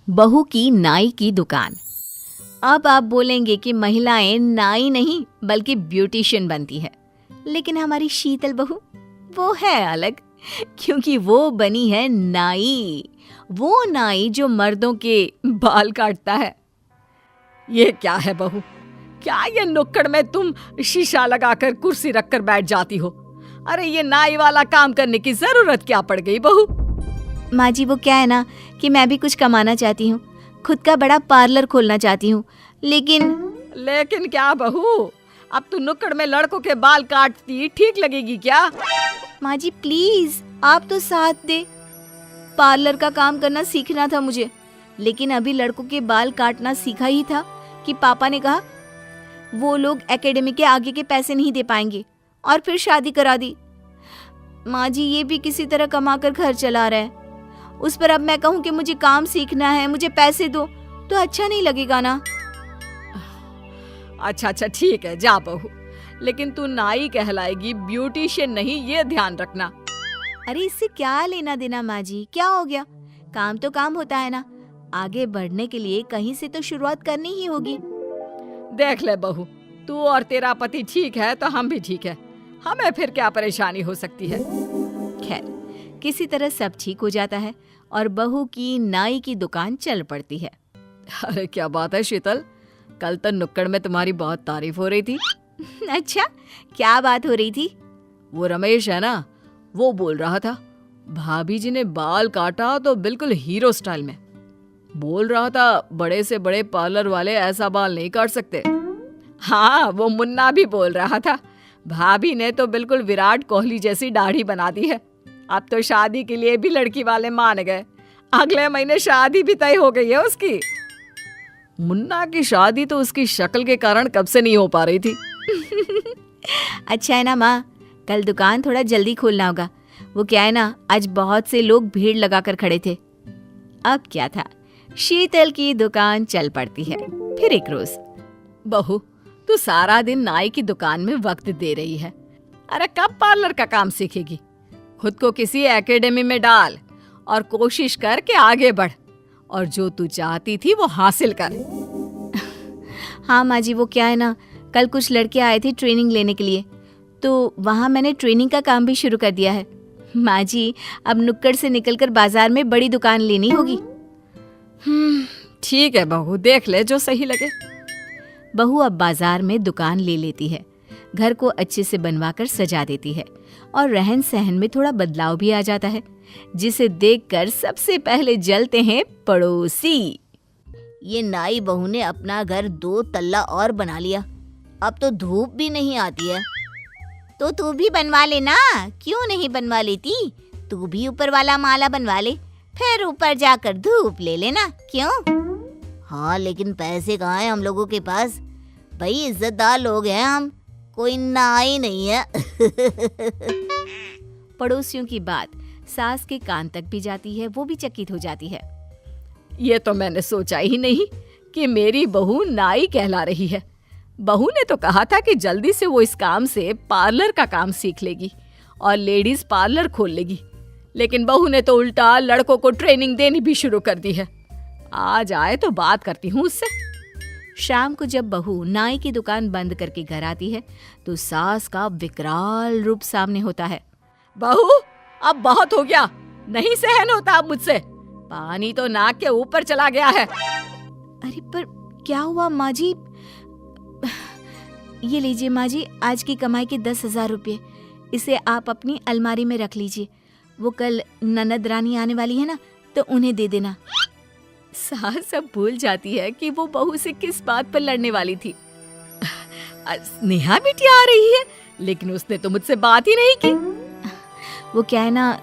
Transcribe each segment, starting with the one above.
बहू की नाई की दुकान। अब आप बोलेंगे कि महिलाएं नाई नहीं बल्कि ब्यूटिशियन बनती है, लेकिन हमारी शीतल बहू वो है अलग, क्योंकि वो बनी है नाई। वो नाई जो मर्दों के बाल काटता है। ये क्या है बहू, क्या ये नुक्कड़ में तुम शीशा लगाकर कुर्सी रखकर बैठ जाती हो? अरे ये नाई वाला काम करने की जरूरत क्या पड़ गई बहू? माँ जी वो क्या है ना कि मैं भी कुछ कमाना चाहती हूँ, खुद का बड़ा पार्लर खोलना चाहती हूँ, लेकिन क्या बहू, अब तू नुक्कड़ में लड़कों के बाल काटती ठीक लगेगी क्या? माँ जी प्लीज आप तो साथ दे, पार्लर का काम करना सीखना था मुझे, लेकिन अभी लड़कों के बाल काटना सीखा ही था कि पापा ने कहा वो लोग एकेडमी के आगे के पैसे नहीं दे पाएंगे और फिर शादी करा दी। माँ जी ये भी किसी तरह कमा कर घर चला रहा है, उस पर अब मैं कहूँ कि मुझे काम सीखना है, मुझे पैसे दो, तो अच्छा नहीं लगेगा ना। अच्छा ठीक है जा बहू, लेकिन तू नाई कहलाएगी, ब्यूटिशियन नहीं, ये ध्यान रखना। अरे इससे क्या लेना देना माँ जी, क्या हो गया, काम तो काम होता है ना, आगे बढ़ने के लिए कहीं से तो शुरुआत करनी ही होगी। देख ले बहू, तू और तेरा पति ठीक है तो हम भी ठीक है, हमें फिर क्या परेशानी हो सकती है। खैर किसी तरह सब ठीक हो जाता है और बहू की नाई की दुकान चल पड़ती है। अरे क्या बात है शीतल, कल तो नुक्कड़ में तुम्हारी बहुत तारीफ हो रही थी। अच्छा क्या बात हो रही थी? वो रमेश है ना, वो बोल रहा था भाभी जी ने बाल काटा तो बिल्कुल हीरो स्टाइल में। बोल रहा था बड़े से बड़े पार्लर वाले ऐसा बाल नहीं काट सकते। हाँ वो मुन्ना भी बोल रहा था भाभी ने तो बिल्कुल विराट कोहली जैसी दाढ़ी बना दी है। अब तो शादी के लिए भी लड़की वाले मान गए, अगले महीने शादी भी तय हो गई है उसकी। मुन्ना की शादी तो उसकी शक्ल के कारण कब से नहीं हो पा रही थी। अच्छा है ना माँ, कल दुकान थोड़ा जल्दी खोलना होगा, वो क्या है ना आज बहुत से लोग भीड़ लगाकर खड़े थे। अब क्या था, शीतल की दुकान चल पड़ती है। फिर एक रोज, बहू तू सारा दिन नाई की दुकान में वक्त दे रही है, अरे कब पार्लर का काम सीखेगी? खुद को किसी एकेडमी में डाल और कोशिश कर के आगे बढ़ और जो तू चाहती थी वो हासिल कर। हाँ माँ जी वो क्या है ना, कल कुछ लड़के आए थे ट्रेनिंग लेने के लिए, तो वहाँ मैंने ट्रेनिंग का काम भी शुरू कर दिया है। माँ जी अब नुक्कड़ से निकलकर बाजार में बड़ी दुकान लेनी होगी। ठीक है बहू, देख ले जो सही लगे। बहू अब बाजार में दुकान ले लेती है, घर को अच्छे से बनवाकर सजा देती है और रहन सहन में थोड़ा बदलाव भी आ जाता है, जिसे देखकर सबसे पहले जलते हैं पड़ोसी। ये नाई बहू ने अपना घर 2 तल्ला और बना लिया, अब तो धूप भी नहीं आती है। तो तू भी बनवा लेना, क्यों नहीं बनवा लेती? तू भी ऊपर वाला माला बनवा ले, फिर ऊपर जाकर धूप ले लेना, क्यों? हाँ लेकिन पैसे कहाँ हैं हम लोगों के पास? भाई इज्जतदार लोग हैं हम, कोई नाई नहीं है। पड़ोसियों की बात सास के कान तक भी जाती है, वो भी चकित हो जाती है। ये तो मैंने सोचा ही नहीं कि मेरी बहू नाई कहला रही है। बहू ने तो कहा था कि जल्दी से वो इस काम से पार्लर का काम सीख लेगी और लेडीज पार्लर खोल लेगी, लेकिन बहू ने तो उल्टा लड़कों को ट्रेनिंग देनी भी शुरू कर दी है। आज आए तो बात करती हूँ उससे। शाम को जब बहू नाई की दुकान बंद करके घर आती है तो सास का विकराल रूप सामने होता है। बहू अब बहुत हो गया, नहीं सहन होता अब मुझसे, पानी तो नाक के ऊपर चला गया है। अरे पर क्या हुआ माँ जी? ये लीजिए माँ जी, आज की कमाई के 10,000 रुपये, इसे आप अपनी अलमारी में रख लीजिए, वो कल ननद रानी आने वाली है ना, तो उन्हें दे देना। सास सब भूल जाती है कि वो बहू से किस बात पर लड़ने वाली थी। नेहा बिटिया आ रही है, लेकिन उसने तो मुझसे बात ही नहीं की। वो क्या है ना,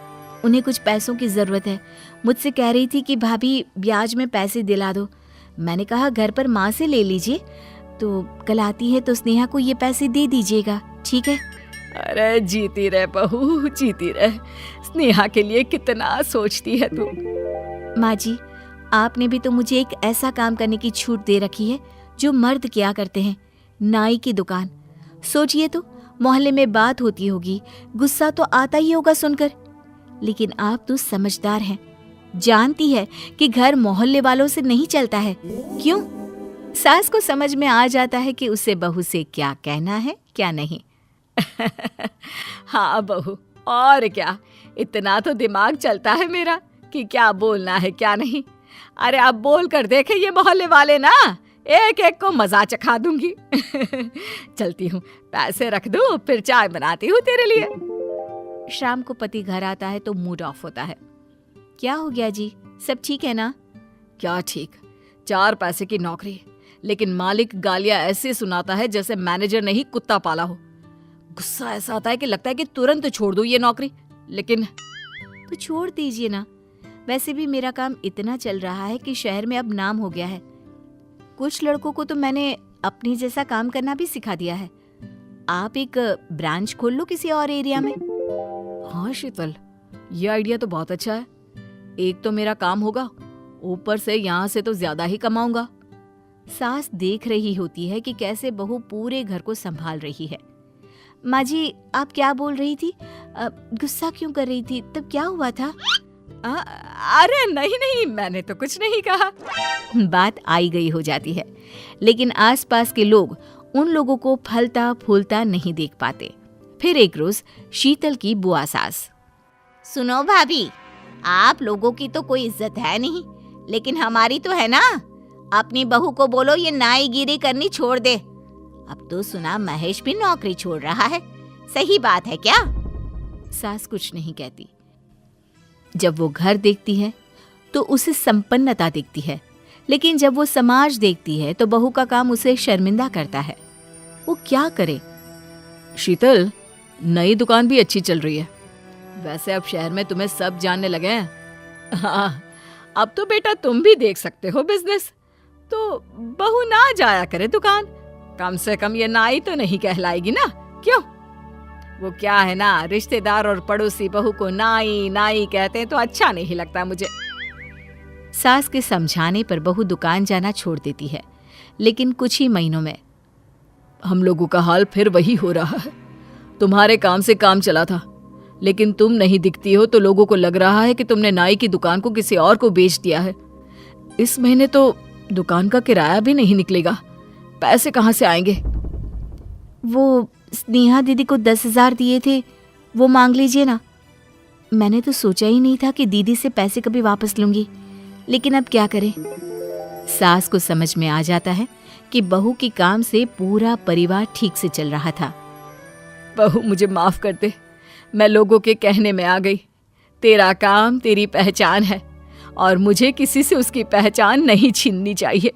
उन्हें कुछ पैसों की जरूरत है, मुझसे कह रही थी कि भाभी ब्याज में पैसे दिला दो। मैंने कहा घर पर माँ से ले लीजिए, तो कल आती है तो स्नेहा को ये पैसे दे दीजिएगा, ठीक है? अरे जीती रहे बहू, जीती रहे, स्नेहा के लिए कितना सोचती है तू। माँ जी आपने भी तो मुझे एक ऐसा काम करने की छूट दे रखी है जो मर्द किया करते हैं, नाई की दुकान। सोचिए तो, मोहल्ले में बात होती होगी, गुस्सा तो आता ही होगा सुनकर, लेकिन आप तो समझदार हैं, जानती है कि घर मोहल्ले वालों से नहीं चलता है। क्यों? सास को समझ में आ जाता है कि उसे बहू से क्या कहना है क्या नहीं। हाँ बहू, और क्या, इतना तो दिमाग चलता है मेरा कि क्या बोलना है क्या नहीं। अरे अब बोल कर देखे ये मोहल्ले वाले ना, एक एक को मजा चखा दूंगी। चलती हूँ, पैसे रख दूँ, फिर चाय बनाती हूँ तेरे लिए। शाम को पति घर आता है तो मूड ऑफ होता है। क्या हो गया जी, सब ठीक है ना? क्या ठीक, 4 पैसे की नौकरी, लेकिन मालिक गालियां ऐसे सुनाता है जैसे मैनेजर ने ही कुत्ता पाला हो। गुस्सा ऐसा आता है कि लगता है कि तुरंत छोड़ दूं ये नौकरी, लेकिन तो छोड़ दीजिए ना। वैसे भी मेरा काम इतना चल रहा है कि शहर में अब नाम हो गया है। कुछ लड़कों को तो मैंने अपनी जैसा काम करना भी सिखा दिया है। आप एक ब्रांच खोल लो किसी और एरिया में। हाँ शीतल, ये आइडिया तो बहुत अच्छा है। एक तो मेरा काम होगा, ऊपर से यहाँ से तो ज्यादा ही कमाऊंगा। सास देख रही होती है कि कैसे बहू पूरे घर को संभाल रही है। माँ जी, आप क्या बोल रही थी? गुस्सा क्यों कर रही थी? तब क्या हुआ था? अरे नहीं नहीं, मैंने तो कुछ नहीं कहा। बात आई गई हो जाती है, लेकिन आसपास के लोग उन लोगों को फलता फूलता नहीं देख पाते। फिर एक रोज शीतल की बुआ सास, सुनो भाभी, आप लोगों की तो कोई इज्जत है नहीं, लेकिन हमारी तो है ना। अपनी बहू को बोलो ये नाईगिरी करनी छोड़ दे। अब तो सुना महेश भी नौकरी छोड़ रहा है, सही बात है क्या? सास कुछ नहीं कहती। जब वो घर देखती है तो उसे संपन्नता दिखती है, लेकिन जब वो समाज देखती है तो बहू का काम उसे शर्मिंदा करता है। वो क्या करे? शीतल, नई दुकान भी अच्छी चल रही है। वैसे अब शहर में तुम्हें सब जानने लगे हैं। हाँ, अब तो बेटा तुम भी देख सकते हो बिजनेस, तो बहू ना जाया करे दुकान। कम से कम ये नाई तो नहीं कहलाएगी ना। क्यों? वो क्या है ना, रिश्तेदार और पड़ोसी बहू को नाई नाई कहते हैं तो अच्छा नहीं लगता मुझे। सास के समझाने पर बहू दुकान जाना छोड़ देती है, लेकिन कुछ ही महीनों में हम लोगों का हाल फिर वही हो रहा है। तुम्हारे काम से काम चला था, लेकिन तुम नहीं दिखती हो तो लोगों को लग रहा है कि तुमने नाई की दुकान को किसी और को बेच दिया है। इस महीने तो दुकान का किराया भी नहीं निकलेगा, पैसे कहाँ से आएंगे? वो स्नेहा दीदी को 10,000 दिए थे, वो मांग लीजिए ना। मैंने तो सोचा ही नहीं था कि दीदी से पैसे कभी वापस लूंगी, लेकिन अब क्या करें। सास को समझ में आ जाता है कि बहू के काम से पूरा परिवार ठीक से चल रहा था। बहू मुझे माफ कर दे, मैं लोगों के कहने में आ गई। तेरा काम तेरी पहचान है और मुझे किसी से उसकी पहचान नहीं छीननी चाहिए।